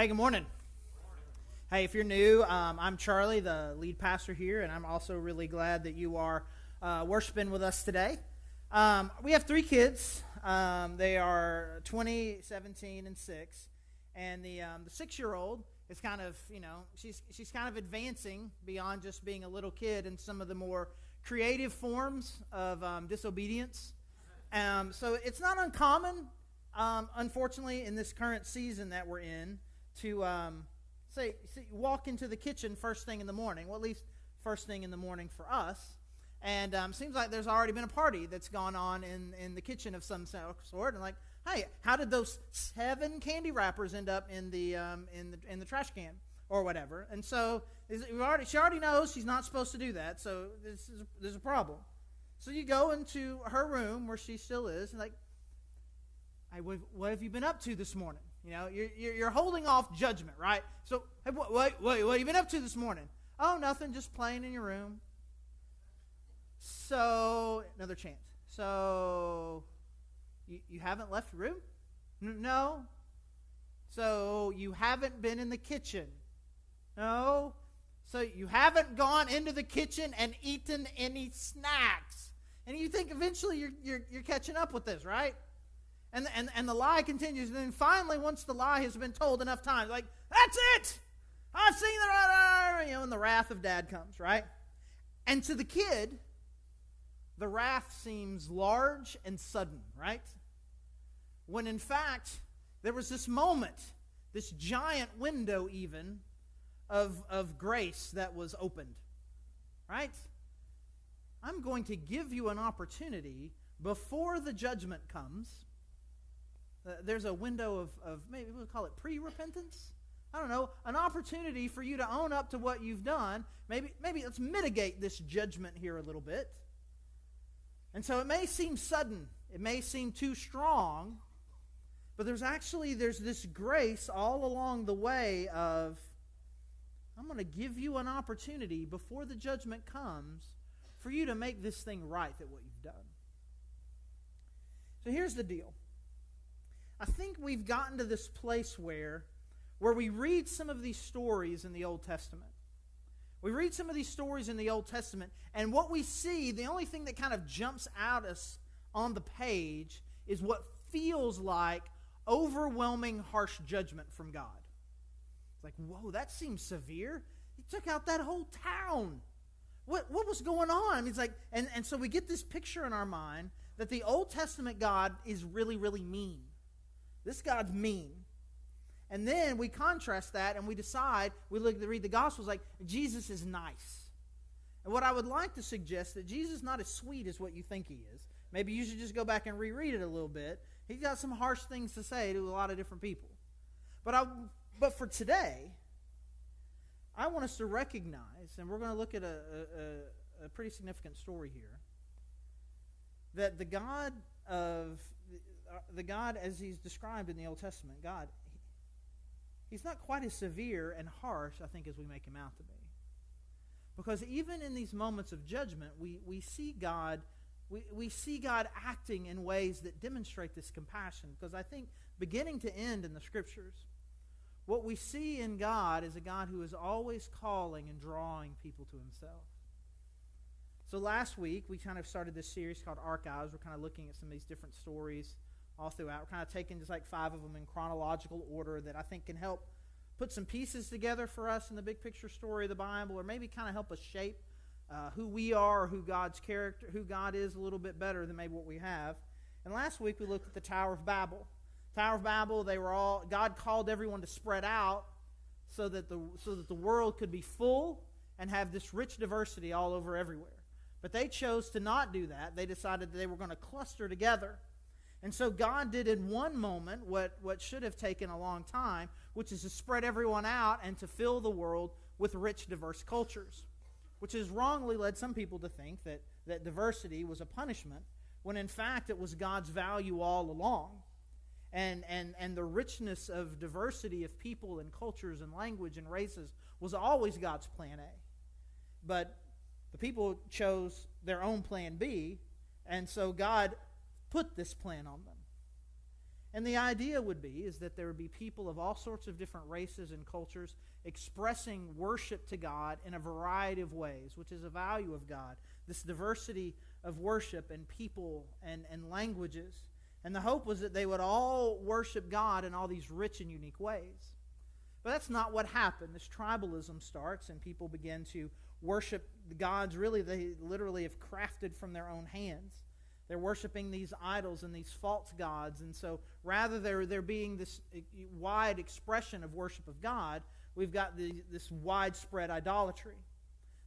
Hey, good morning. Hey, if you're new, I'm Charlie, the lead pastor here, and I'm also really glad that you are worshiping with us today. We have 3 kids. They are 20, 17, and 6. And the 6-year-old is kind of, she's kind of advancing beyond just being a little kid in some of the more creative forms of disobedience. So it's not uncommon, unfortunately, in this current season that we're in, to walk into the kitchen first thing in the morning. Well, at least first thing in the morning for us. And seems like there's already been a party that's gone on in the kitchen of some sort. And like, hey, how did those 7 candy wrappers end up in the trash can or whatever? And so she already knows she's not supposed to do that. So there's a problem. So you go into her room where she still is, and like, hey, what have you been up to this morning? You're holding off judgment, right? So, hey, what have you been up to this morning? Oh, nothing, just playing in your room. So, another chance. So, you haven't left your room? No. So, you haven't been in the kitchen? No. So, you haven't gone into the kitchen and eaten any snacks? And you think eventually you're catching up with this, right? And the lie continues, and then finally, once the lie has been told enough times, like, that's it! I've seen and the wrath of dad comes, right? And to the kid, the wrath seems large and sudden, right? When in fact, there was this moment, this giant window even, of grace that was opened, right? I'm going to give you an opportunity before the judgment comes. There's a window of maybe we'll call it pre-repentance. I don't know, an opportunity for you to own up to what you've done. Maybe let's mitigate this judgment here a little bit. And so it may seem sudden, it may seem too strong, but there's this grace all along the way of, I'm going to give you an opportunity before the judgment comes for you to make this thing right at what you've done. So here's the deal. I think we've gotten to this place where we read some of these stories in the Old Testament. We read some of these stories in the Old Testament, and what we see, the only thing that kind of jumps out us on the page is what feels like overwhelming harsh judgment from God. It's like, whoa, that seems severe. He took out that whole town. What was going on? I mean, it's like, and so we get this picture in our mind that the Old Testament God is really, really mean. This God's mean. And then we contrast that and we decide, we read the Gospels like, Jesus is nice. And what I would like to suggest that Jesus is not as sweet as what you think he is. Maybe you should just go back and reread it a little bit. He's got some harsh things to say to a lot of different people. But for today, I want us to recognize, and we're going to look at a pretty significant story here, that the God as he's described in the Old Testament, God, he's not quite as severe and harsh, I think, as we make him out to be. Because even in these moments of judgment, we see God acting in ways that demonstrate this compassion. Because I think beginning to end in the Scriptures, what we see in God is a God who is always calling and drawing people to himself. So last week, we kind of started this series called Archives. We're kind of looking at some of these different stories all throughout. We're kind of taking just like 5 of them in chronological order that I think can help put some pieces together for us in the big picture story of the Bible, or maybe kind of help us shape who we are, or who God is a little bit better than maybe what we have. And last week, we looked at the Tower of Babel. Tower of Babel, God called everyone to spread out so that the world could be full and have this rich diversity all over everywhere. But they chose to not do that. They decided that they were going to cluster together. And so God did in one moment what should have taken a long time, which is to spread everyone out and to fill the world with rich, diverse cultures, which has wrongly led some people to think that diversity was a punishment, when in fact it was God's value all along. And the richness of diversity of people and cultures and language and races was always God's plan A. But the people chose their own plan B, and so God put this plan on them. And the idea would be is that there would be people of all sorts of different races and cultures expressing worship to God in a variety of ways, which is a value of God, this diversity of worship and people and languages. And the hope was that they would all worship God in all these rich and unique ways. But that's not what happened. This tribalism starts, and people begin to worship the gods really they literally have crafted from their own hands. They're worshiping these idols and these false gods. And so rather there being this wide expression of worship of God, we've got this widespread idolatry.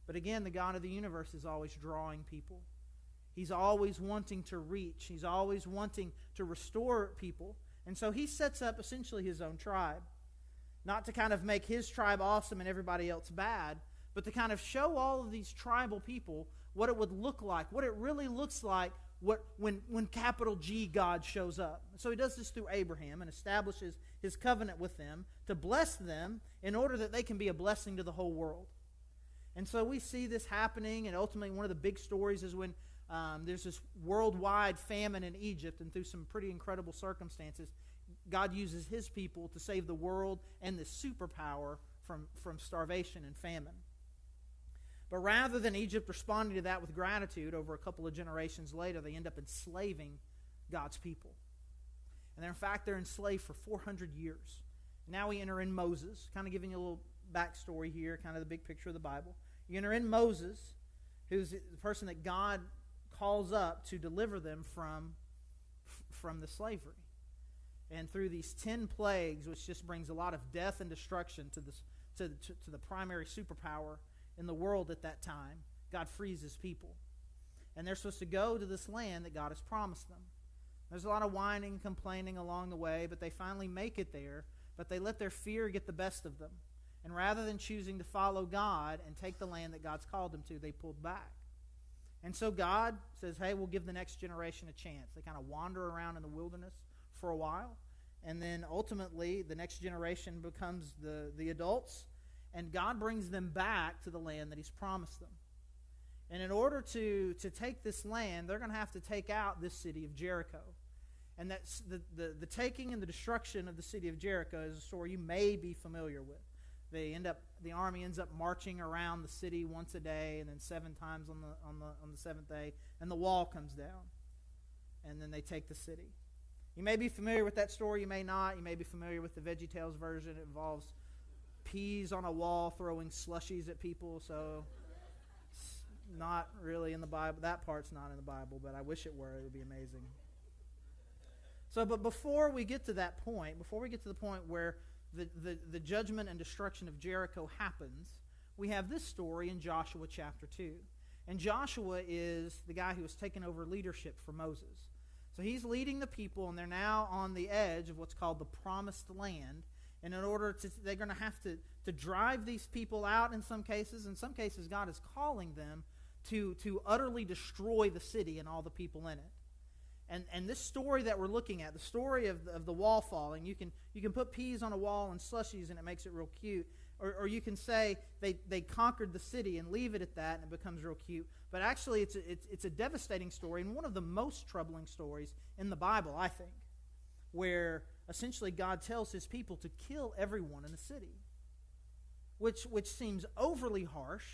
But again, the God of the universe is always drawing people. He's always wanting to reach. He's always wanting to restore people. And so he sets up essentially his own tribe. Not to kind of make his tribe awesome and everybody else bad, but to kind of show all of these tribal people what it would look like, what it really looks like when capital G God shows up. So he does this through Abraham and establishes his covenant with them to bless them in order that they can be a blessing to the whole world. And so we see this happening, and ultimately one of the big stories is when there's this worldwide famine in Egypt, and through some pretty incredible circumstances, God uses his people to save the world and this superpower from starvation and famine. But rather than Egypt responding to that with gratitude, over a couple of generations later, they end up enslaving God's people. And in fact, they're enslaved for 400 years. Now we enter in Moses, kind of giving you a little backstory here, kind of the big picture of the Bible. You enter in Moses, who's the person that God calls up to deliver them from the slavery. And through these 10 plagues, which just brings a lot of death and destruction to the primary superpower in the world at that time, God frees his people. And they're supposed to go to this land that God has promised them. There's a lot of whining and complaining along the way, but they finally make it there. But they let their fear get the best of them. And rather than choosing to follow God and take the land that God's called them to, they pulled back. And so God says, hey, we'll give the next generation a chance. They kind of wander around in the wilderness for a while. And then ultimately, the next generation becomes the adults. And God brings them back to the land that he's promised them. And in order to take this land, they're going to have to take out this city of Jericho. And that's the taking and the destruction of the city of Jericho is a story you may be familiar with. The army ends up marching around the city once a day, and then 7 times on the 7th day, and the wall comes down. And then they take the city. You may be familiar with that story, you may not. You may be familiar with the VeggieTales version. It involves peas on a wall throwing slushies at people, so it's not really in the Bible. That part's not in the Bible, but I wish it were. It would be amazing. So, but before we get to that point, before we get to the point where the judgment and destruction of Jericho happens, we have this story in Joshua chapter 2. And Joshua is the guy who has taken over leadership for Moses. So he's leading the people, and they're now on the edge of what's called the Promised Land. And in order to, they're going to have to drive these people out in some cases. In some cases, God is calling them to utterly destroy the city and all the people in it. And this story that we're looking at, the story of the wall falling, you can put peas on a wall and slushies and it makes it real cute. Or you can say they conquered the city and leave it at that and it becomes real cute. But actually it's a devastating story, and one of the most troubling stories in the Bible, I think, where essentially God tells his people to kill everyone in the city, which seems overly harsh.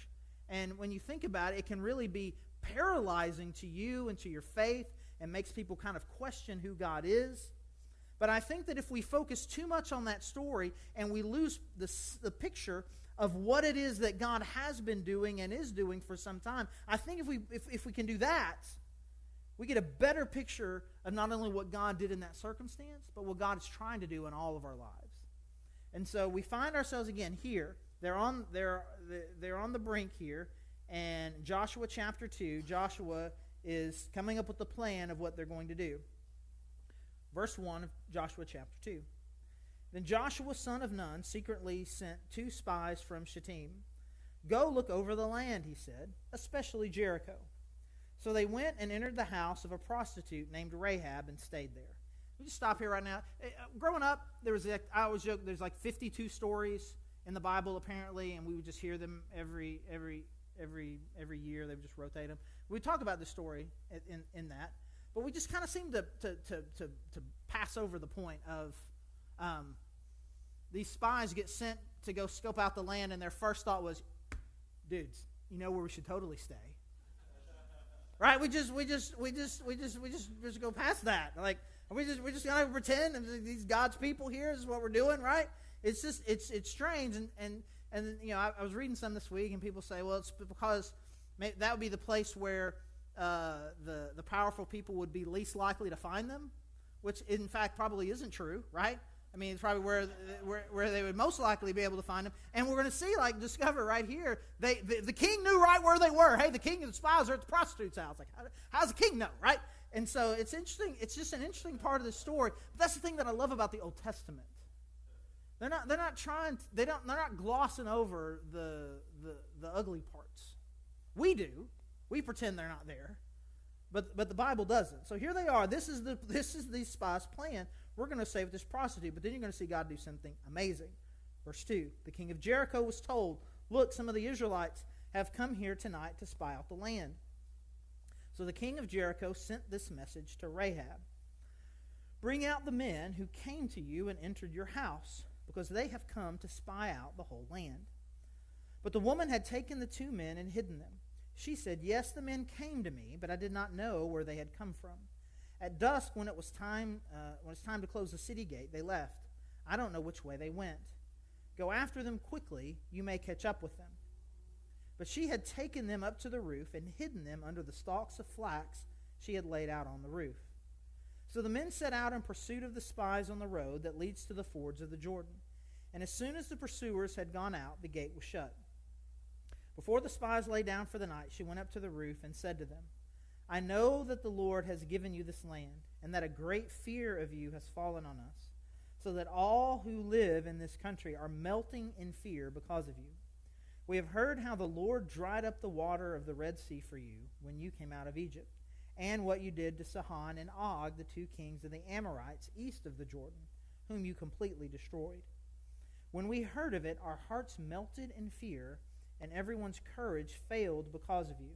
And when you think about it, it can really be paralyzing to you and to your faith, and makes people kind of question who God is. But I think that if we focus too much on that story and we lose the picture of what it is that God has been doing and is doing for some time, I think if we can do that, we get a better picture of not only what God did in that circumstance, but what God is trying to do in all of our lives. And so we find ourselves again here. They're on the brink here, and Joshua chapter 2, Joshua is coming up with the plan of what they're going to do. Verse 1 of Joshua chapter 2. Then Joshua son of Nun secretly sent 2 spies from Shittim. Go look over the land, he said, especially Jericho. So they went and entered the house of a prostitute named Rahab and stayed there. We just stop here right now. Growing up, I always joke, there's like 52 stories in the Bible apparently, and we would just hear them every year. They would just rotate them. We talk about the story in that. But we just kind of seem to pass over the point of these spies get sent to go scope out the land, and their first thought was, dudes, you know where we should totally stay. Right? We just go past that. Like we're just gonna pretend these God's people here. This is what we're doing, right? It's just it's strange, and I was reading some this week, and people say, well, it's because that would be the place where the powerful people would be least likely to find them, which in fact probably isn't true, right? I mean, it's probably where they would most likely be able to find them. And we're going to see, like, discover right here, the king knew right where they were. Hey, the king and the spies are at the prostitute's house. Like, how's the king know, right? And so it's interesting. It's just an interesting part of the story. But that's the thing that I love about the Old Testament. They're not glossing over the ugly parts. We do. We pretend they're not there. But the Bible doesn't. So here they are. This is the spies' plan. We're going to save this prostitute, but then you're going to see God do something amazing. Verse 2, the king of Jericho was told, look, some of the Israelites have come here tonight to spy out the land. So the king of Jericho sent this message to Rahab. Bring out the men who came to you and entered your house, because they have come to spy out the whole land. But the woman had taken the 2 men and hidden them. She said, yes, the men came to me, but I did not know where they had come from. At dusk, when it was time to close the city gate, they left. I don't know which way they went. Go after them quickly. You may catch up with them. But she had taken them up to the roof and hidden them under the stalks of flax she had laid out on the roof. So the men set out in pursuit of the spies on the road that leads to the fords of the Jordan. And as soon as the pursuers had gone out, the gate was shut. Before the spies lay down for the night, she went up to the roof and said to them, I know that the Lord has given you this land, and that a great fear of you has fallen on us, so that all who live in this country are melting in fear because of you. We have heard how the Lord dried up the water of the Red Sea for you when you came out of Egypt, and what you did to Sihon and Og, the 2 kings of the Amorites east of the Jordan, whom you completely destroyed. When we heard of it, our hearts melted in fear, and everyone's courage failed because of you.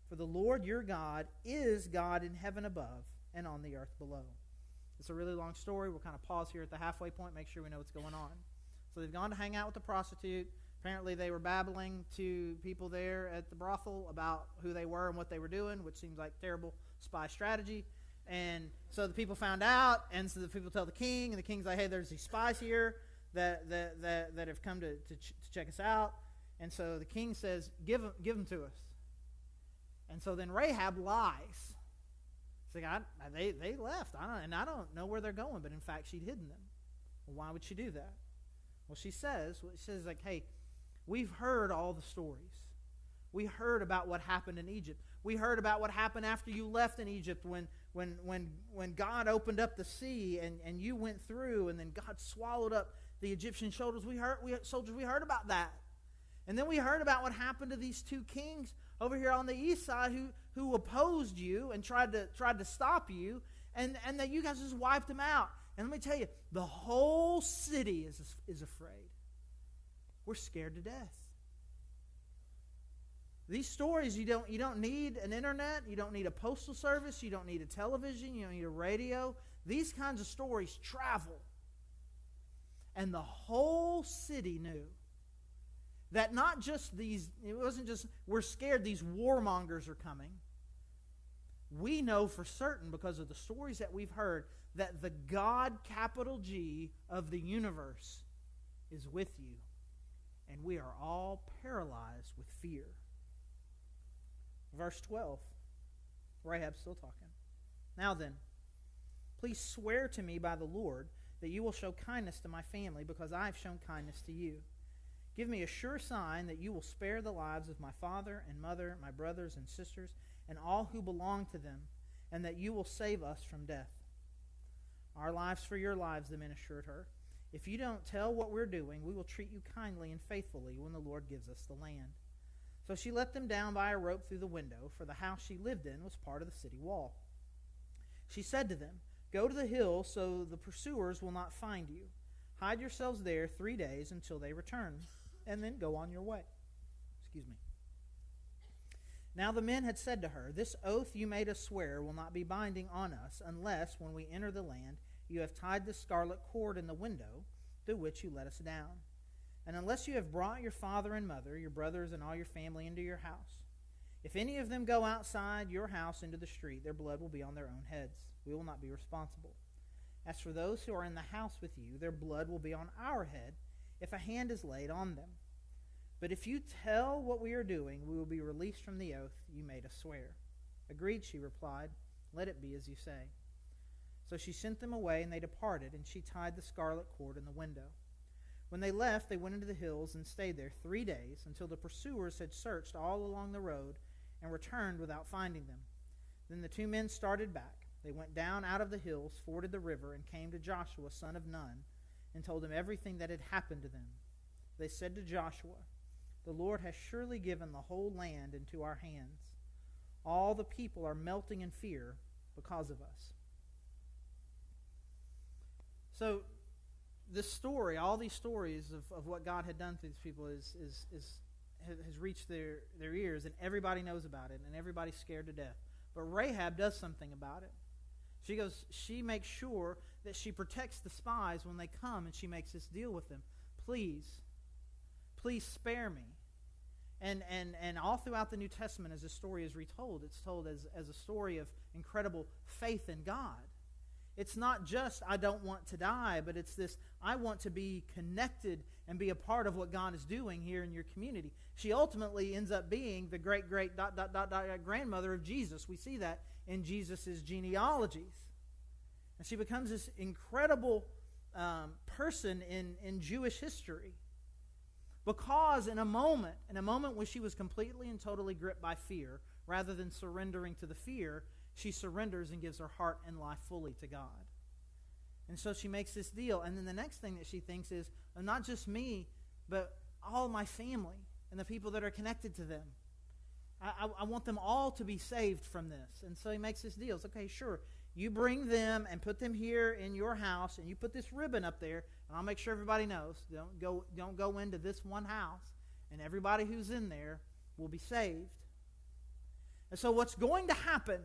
For the Lord your God is God in heaven above and on the earth below. It's a really long story. We'll kind of pause here at the halfway point, make sure we know what's going on. So they've gone to hang out with the prostitute. Apparently they were babbling to people there at the brothel about who they were and what they were doing, which seems like terrible spy strategy. And so the people found out, and so the people tell the king, and the king's like, hey, there's these spies here that have come to check us out. And so the king says, give them to us. And so then Rahab lies. It's like, they left. I don't know where they're going, but in fact she'd hidden them. Well, why would she do that? Well, she says like, hey, we've heard all the stories. We heard about what happened in Egypt. We heard about what happened after you left in Egypt when God opened up the sea and you went through, and then God swallowed up the Egyptian soldiers. We heard about that. And then we heard about what happened to these 2 kings over here on the east side who opposed you and tried to stop you, and that you guys just wiped them out. And let me tell you, the whole city is afraid. We're scared to death. These stories, you don't need an internet, you don't need a postal service, you don't need a television, you don't need a radio. These kinds of stories travel. And the whole city knew that not just these, it wasn't just, we're scared these warmongers are coming. We know for certain, because of the stories that we've heard, that the God, capital G, of the universe is with you. And we are all paralyzed with fear. Verse 12. Rahab's still talking. Now then, please swear to me by the Lord that you will show kindness to my family, because I have shown kindness to you. Give me a sure sign that you will spare the lives of my father and mother, my brothers and sisters, and all who belong to them, and that you will save us from death. Our lives for your lives, the men assured her. If you don't tell what we're doing, we will treat you kindly and faithfully when the Lord gives us the land. So she let them down by a rope through the window, for the house she lived in was part of the city wall. She said to them, go to the hill so the pursuers will not find you. Hide yourselves there 3 days until they return, and then go on your way. Now the men had said to her, "This oath you made us swear will not be binding on us, unless, when we enter the land, you have tied the scarlet cord in the window through which you let us down. And unless you have brought your father and mother, your brothers and all your family into your house. If any of them go outside your house into the street, their blood will be on their own heads. We will not be responsible. As for those who are in the house with you, their blood will be on our head if a hand is laid on them. But if you tell what we are doing, we will be released from the oath you made us swear." "Agreed," she replied. "Let it be as you say." So she sent them away, and they departed, and she tied the scarlet cord in the window. When they left, they went into the hills and stayed there 3 days, until the pursuers had searched all along the road and returned without finding them. Then the 2 men started back. They went down out of the hills, forded the river, and came to Joshua, son of Nun, and told him everything that had happened to them. They said to Joshua, "The Lord has surely given the whole land into our hands. All the people are melting in fear because of us." So this story, all these stories of what God had done through these people has reached their ears, and everybody knows about it, and everybody's scared to death. But Rahab does something about it. She makes sure that she protects the spies when they come, and she makes this deal with them. Please spare me. And all throughout the New Testament, as this story is retold, it's told as a story of incredible faith in God. It's not just, I don't want to die, but it's this, I want to be connected and be a part of what God is doing here in your community. She ultimately ends up being the great-grandmother of Jesus. We see that in Jesus' genealogies. And she becomes this incredible person in Jewish history. Because in a moment when she was completely and totally gripped by fear, rather than surrendering to the fear, she surrenders and gives her heart and life fully to God. And so she makes this deal. And then the next thing that she thinks is, not just me, but all my family and the people that are connected to them. I want them all to be saved from this. And so he makes this deal. It's okay, sure. You bring them and put them here in your house, and you put this ribbon up there, and I'll make sure everybody knows. Don't go into this one house, and everybody who's in there will be saved. And so what's going to happen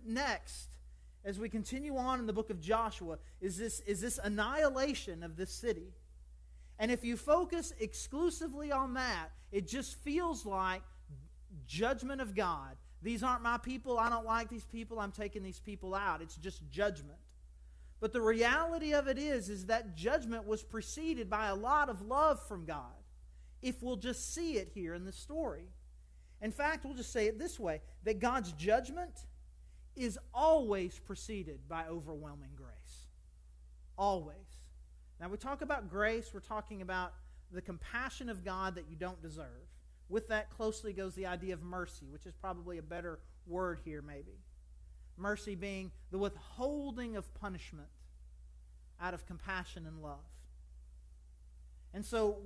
next as we continue on in the book of Joshua is this annihilation of this city. And if you focus exclusively on that, it just feels like judgment of God. These aren't my people. I don't like these people. I'm taking these people out. It's just judgment. But the reality of it is that judgment was preceded by a lot of love from God, if we'll just see it here in the story. In fact, we'll just say it this way, that God's judgment is always preceded by overwhelming grace. Always. Now, we talk about grace, we're talking about the compassion of God that you don't deserve. With that closely goes the idea of mercy, which is probably a better word here maybe. Mercy being the withholding of punishment out of compassion and love. And so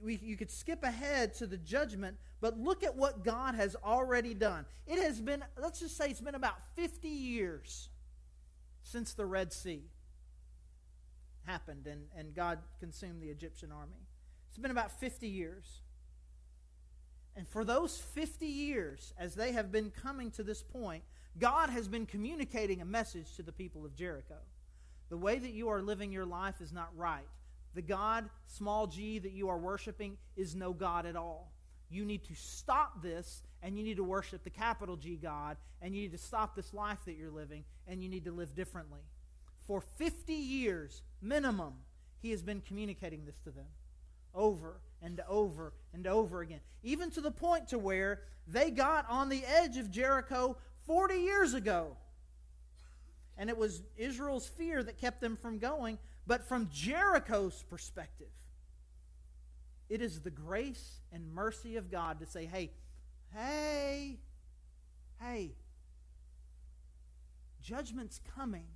you could skip ahead to the judgment, but look at what God has already done. It has been, let's just say it's been about 50 years since the Red Sea happened and God consumed the Egyptian army. It's been about 50 years. And for those 50 years, as they have been coming to this point, God has been communicating a message to the people of Jericho. The way that you are living your life is not right. The God, small g, that you are worshiping is no God at all. You need to stop this, and you need to worship the capital G God, and you need to stop this life that you're living, and you need to live differently. For 50 years, minimum, He has been communicating this to them over and over and over again. Even to the point to where they got on the edge of Jericho 40 years ago. And it was Israel's fear that kept them from going. But from Jericho's perspective, it is the grace and mercy of God to say, hey, judgment's coming.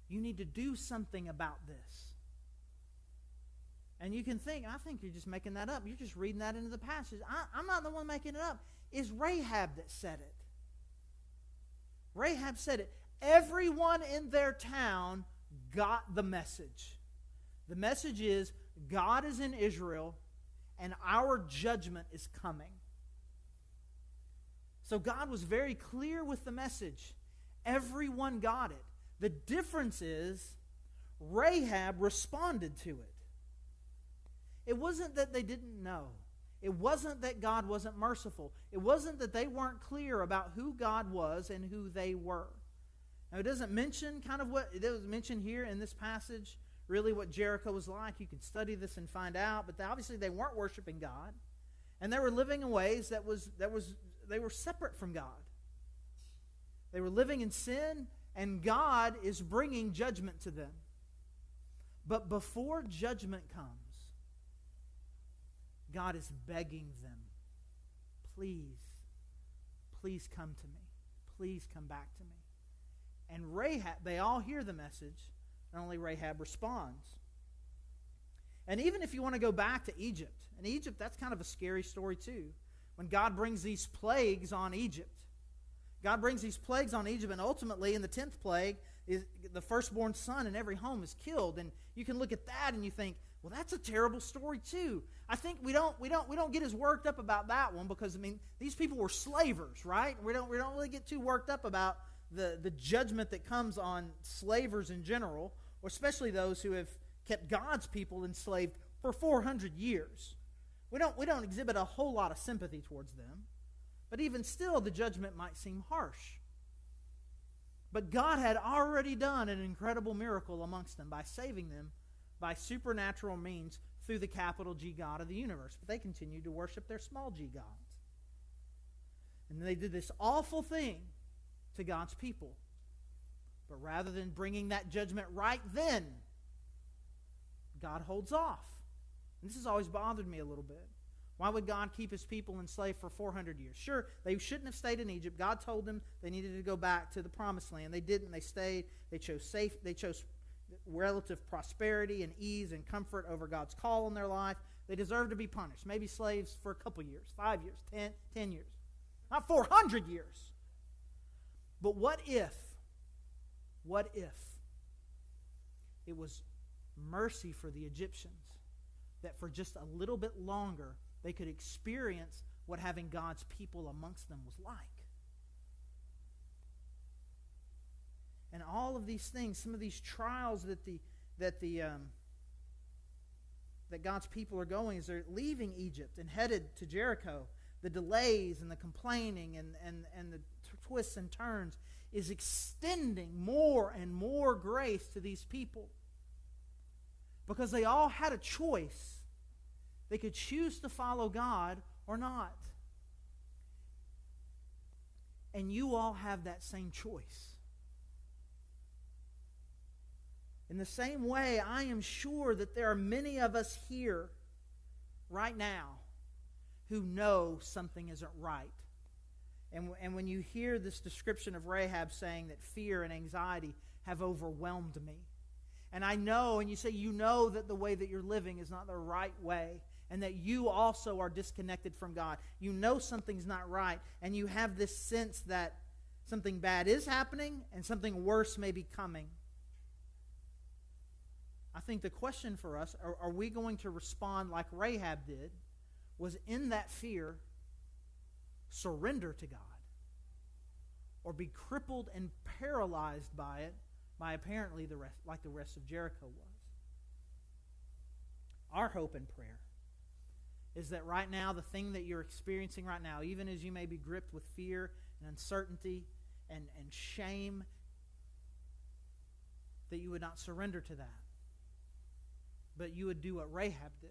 You need to do something about this. And you can think, I think you're just making that up. You're just reading that into the passage. I'm not the one making it up. It's Rahab that said it. Rahab said it. Everyone in their town got the message. The message is, God is in Israel, and our judgment is coming. So God was very clear with the message. Everyone got it. The difference is Rahab responded to it. It wasn't that they didn't know. It wasn't that God wasn't merciful. It wasn't that they weren't clear about who God was and who they were. Now, it doesn't mention kind of what it doesn't mention here in this passage, really what Jericho was like. You can study this and find out, but obviously they weren't worshiping God, and they were living in ways they were separate from God. They were living in sin, and God is bringing judgment to them. But before judgment comes, God is begging them, please, please come to me. Please come back to me. And Rahab, they all hear the message, and only Rahab responds. And even if you want to go back to Egypt, and Egypt, that's kind of a scary story too. When God brings these plagues on Egypt. God brings these plagues on Egypt, and ultimately in the 10th plague, is the firstborn son in every home is killed. And you can look at that and you think, well, that's a terrible story too. I think we don't get as worked up about that one because, I mean, these people were slavers, right? We don't really get too worked up about the judgment that comes on slavers in general, or especially those who have kept God's people enslaved for 400 years. We don't exhibit a whole lot of sympathy towards them. But even still, the judgment might seem harsh. But God had already done an incredible miracle amongst them by saving them by supernatural means through the capital G God of the universe. But they continued to worship their small g gods. And they did this awful thing to God's people. But rather than bringing that judgment right then, God holds off. And this has always bothered me a little bit. Why would God keep his people enslaved for 400 years? Sure, they shouldn't have stayed in Egypt. God told them they needed to go back to the promised land. They didn't. They stayed. They chose relative prosperity and ease and comfort over God's call in their life. They deserve to be punished. Maybe slaves for a couple years, 5 years, 10 years. Not 400 years. But what if it was mercy for the Egyptians that for just a little bit longer they could experience what having God's people amongst them was like? And all of these things, some of these trials that God's people are going as they're leaving Egypt and headed to Jericho, the delays and the complaining and the twists and turns is extending more and more grace to these people. Because they all had a choice. They could choose to follow God or not. And you all have that same choice. In the same way, I am sure that there are many of us here right now who know something isn't right. And when you hear this description of Rahab saying that fear and anxiety have overwhelmed me, and I know, and you say you know that the way that you're living is not the right way, and that you also are disconnected from God. You know something's not right, and you have this sense that something bad is happening and something worse may be coming. I think the question for us, are we going to respond like Rahab did, was in that fear, surrender to God, or be crippled and paralyzed by it, by apparently the rest of Jericho was. Our hope and prayer is that right now, the thing that you're experiencing right now, even as you may be gripped with fear and uncertainty and shame, that you would not surrender to that, but you would do what Rahab did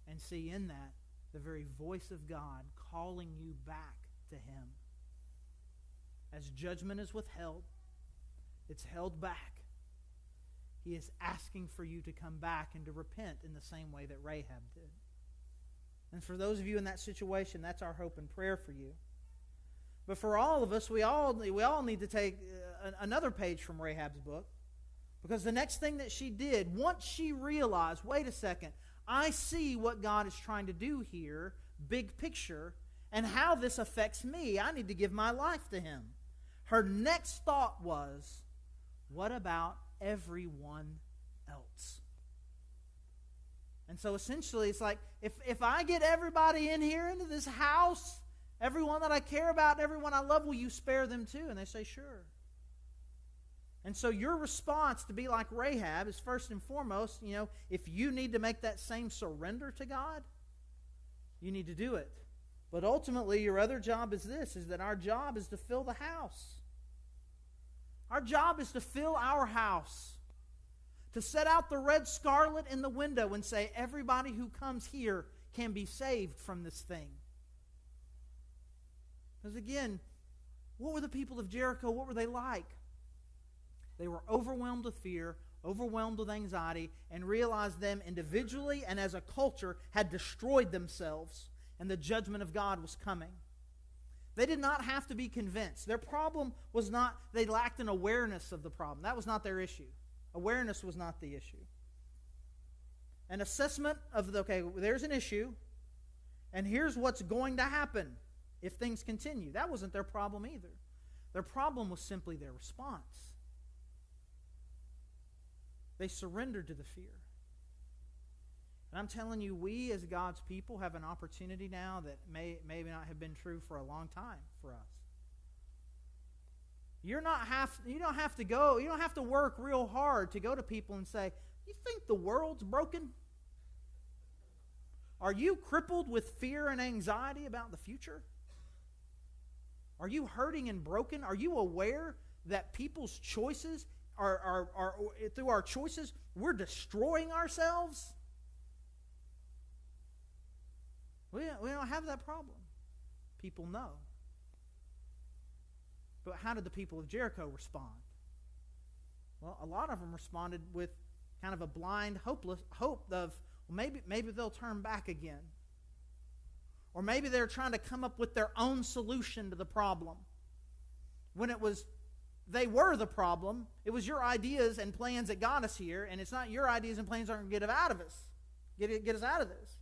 and see in that the very voice of God calling you back to Him. As judgment is withheld, it's held back. He is asking for you to come back and to repent in the same way that Rahab did. And for those of you in that situation, that's our hope and prayer for you. But for all of us, we all need to take another page from Rahab's book. Because the next thing that she did, once she realized, wait a second, I see what God is trying to do here, big picture, and how this affects me. I need to give my life to Him. Her next thought was, what about everyone else? And so essentially it's like, if I get everybody in here into this house, everyone that I care about and everyone I love, will you spare them too? And they say, sure. And so your response to be like Rahab is first and foremost, if you need to make that same surrender to God, you need to do it. But ultimately, your other job is this, is that our job is to fill the house. Our job is to fill our house. To set out the red scarlet in the window and say, everybody who comes here can be saved from this thing. Because again, what were the people of Jericho? What were they like? They were overwhelmed with fear, overwhelmed with anxiety, and realized them individually and as a culture had destroyed themselves, and the judgment of God was coming. They did not have to be convinced. Their problem was not, they lacked an awareness of the problem. That was not their issue. Awareness was not the issue. An assessment of, there's an issue, and here's what's going to happen if things continue. That wasn't their problem either. Their problem was simply their response. They surrendered to the fear. And I'm telling you, we as God's people have an opportunity now that may not have been true for a long time for us. You don't have to work real hard to go to people and say, you think the world's broken? Are you crippled with fear and anxiety about the future? Are you hurting and broken? Are you aware that people's choices are through our choices, we're destroying ourselves? We don't have that problem. People know. But how did the people of Jericho respond? Well, a lot of them responded with kind of a blind, hopeless hope of, well, maybe they'll turn back again. Or maybe they're trying to come up with their own solution to the problem. When they were the problem, it was your ideas and plans that got us here, and it's not your ideas and plans that are going to get us out of this.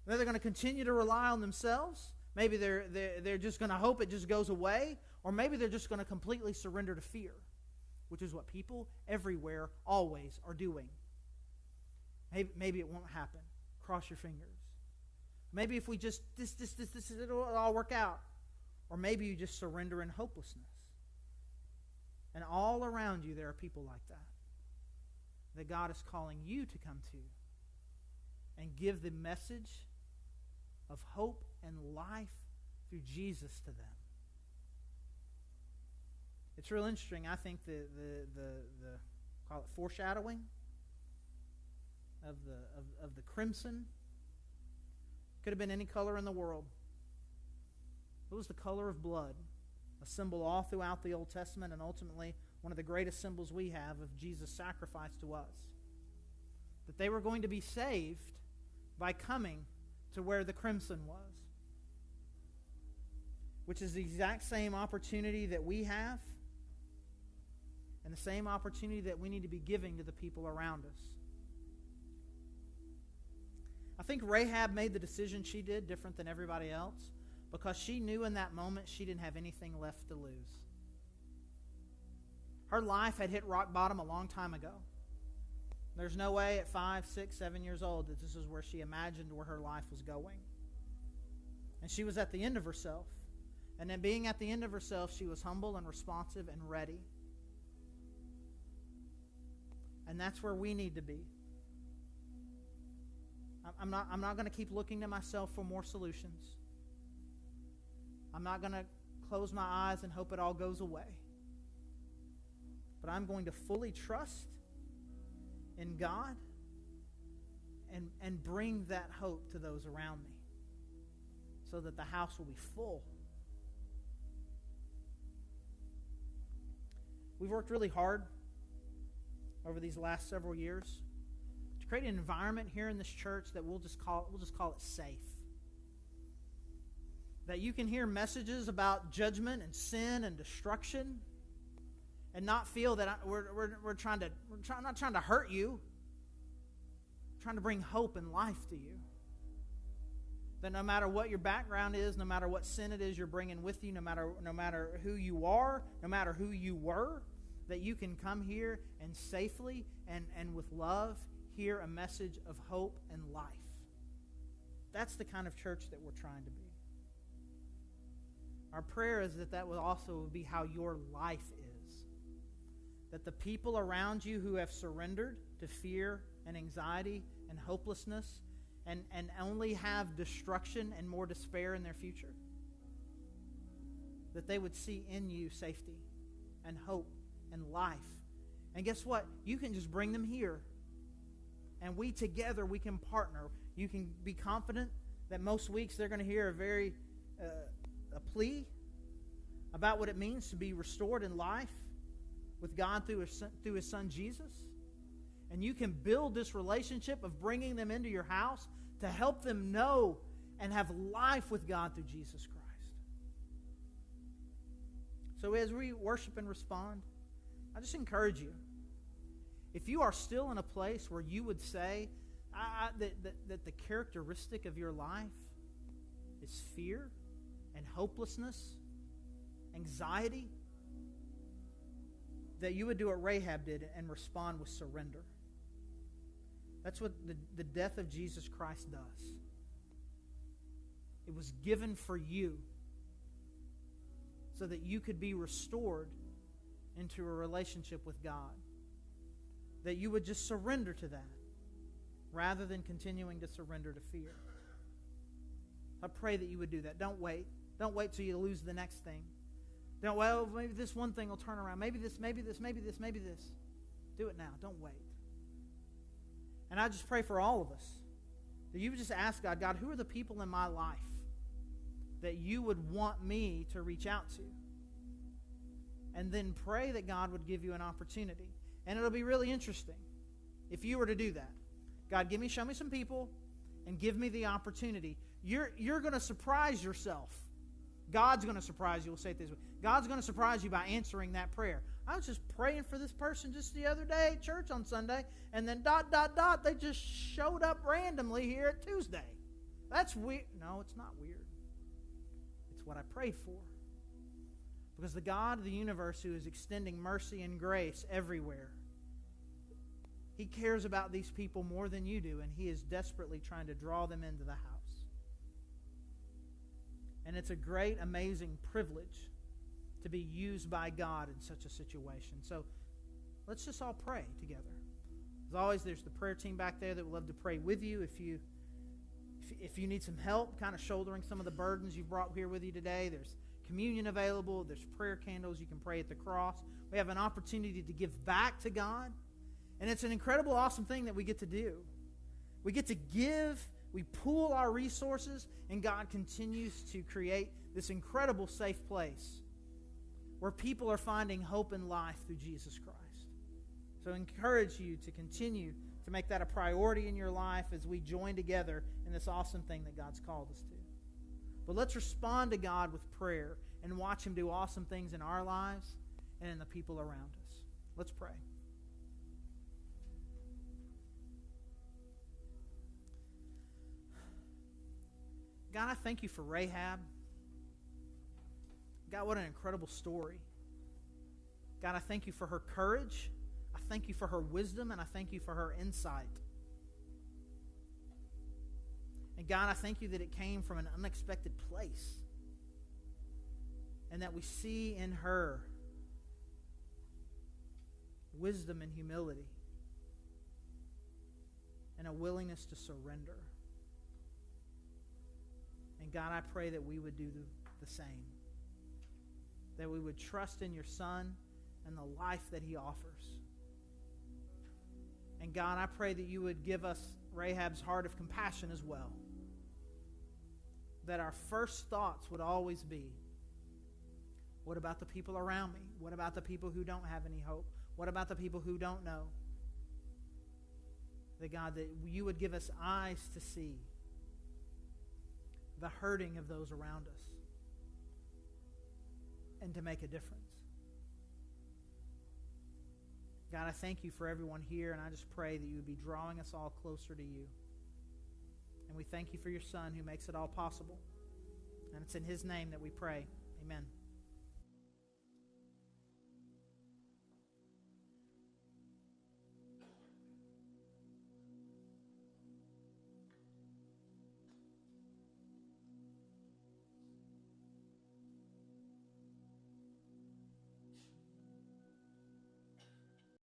They're going to continue to rely on themselves. Maybe they're just going to hope it just goes away, or maybe they're just going to completely surrender to fear, which is what people everywhere always are doing. Maybe it won't happen. Cross your fingers. Maybe if we just it'll all work out. Or maybe you just surrender in hopelessness. And all around you there are people like that God is calling you to come to and give the message of hope and life through Jesus to them. It's real interesting. I think the call it foreshadowing of the crimson could have been any color in the world. It was the color of blood, a symbol all throughout the Old Testament, and ultimately one of the greatest symbols we have of Jesus' sacrifice to us. That they were going to be saved by coming to where the crimson was, which is the exact same opportunity that we have and the same opportunity that we need to be giving to the people around us. I think Rahab made the decision she did different than everybody else because she knew in that moment she didn't have anything left to lose. Her life had hit rock bottom a long time ago. There's no way at 5, 6, 7 years old that this is where she imagined where her life was going. And she was at the end of herself. And then being at the end of herself, she was humble and responsive and ready. And that's where we need to be. I'm not going to keep looking to myself for more solutions. I'm not going to close my eyes and hope it all goes away. But I'm going to fully trust in God and bring that hope to those around me so that the house will be full. We've worked really hard over these last several years to create an environment here in this church that we'll just call it safe. That you can hear messages about judgment and sin and destruction and not feel that we're not trying to hurt you. We're trying to bring hope and life to you. That no matter what your background is, no matter what sin it is you're bringing with you, no matter who you are, no matter who you were, that you can come here and safely and with love hear a message of hope and life. That's the kind of church that we're trying to be. Our prayer is that will also be how your life is. That the people around you who have surrendered to fear and anxiety and hopelessness and only have destruction and more despair in their future, that they would see in you safety and hope and life. And guess what? You can just bring them here. And we together, we can partner. You can be confident that most weeks they're going to hear a plea about what it means to be restored in life with God through His Son Jesus. And you can build this relationship of bringing them into your house to help them know and have life with God through Jesus Christ. So as we worship and respond, I just encourage you, if you are still in a place where you would say that the characteristic of your life is fear and hopelessness, anxiety, that you would do what Rahab did and respond with surrender. That's what the death of Jesus Christ does. It was given for you so that you could be restored into a relationship with God. That you would just surrender to that rather than continuing to surrender to fear. I pray that you would do that. Don't wait. Don't wait till you lose the next thing. Don't, well, maybe this one thing will turn around. Maybe this, maybe this, maybe this, maybe this. Do it now. Don't wait. And I just pray for all of us that you would just ask God, God, who are the people in my life that you would want me to reach out to? And then pray that God would give you an opportunity. And it'll be really interesting if you were to do that. God, show me some people and give me the opportunity. You're going to surprise yourself. God's going to surprise you. We'll say it this way. God's going to surprise you by answering that prayer. I was just praying for this person just the other day at church on Sunday, and then ... they just showed up randomly here at Tuesday. That's weird. No, it's not weird. It's what I prayed for. Because the God of the universe who is extending mercy and grace everywhere, He cares about these people more than you do, and He is desperately trying to draw them into the house. And it's a great, amazing privilege to be used by God in such a situation. So let's just all pray together. As always, there's the prayer team back there that would love to pray with you. If you need some help kind of shouldering some of the burdens you brought here with you today, there's communion available. There's prayer candles. You can pray at the cross. We have an opportunity to give back to God. And it's an incredible, awesome thing that we get to do. We get to give. We pool our resources, and God continues to create this incredible safe place where people are finding hope and life through Jesus Christ. So I encourage you to continue to make that a priority in your life as we join together in this awesome thing that God's called us to. But let's respond to God with prayer and watch Him do awesome things in our lives and in the people around us. Let's pray. God, I thank you for Rahab. God, what an incredible story. God, I thank you for her courage. I thank you for her wisdom, and I thank you for her insight. And God, I thank you that it came from an unexpected place, and that we see in her wisdom and humility and a willingness to surrender. And God, I pray that we would do the same. That we would trust in your Son and the life that He offers. And God, I pray that you would give us Rahab's heart of compassion as well. That our first thoughts would always be, what about the people around me? What about the people who don't have any hope? What about the people who don't know? That God, that you would give us eyes to see the hurting of those around us and to make a difference. God, I thank you for everyone here, and I just pray that you would be drawing us all closer to you. And we thank you for your Son who makes it all possible. And it's in His name that we pray. Amen.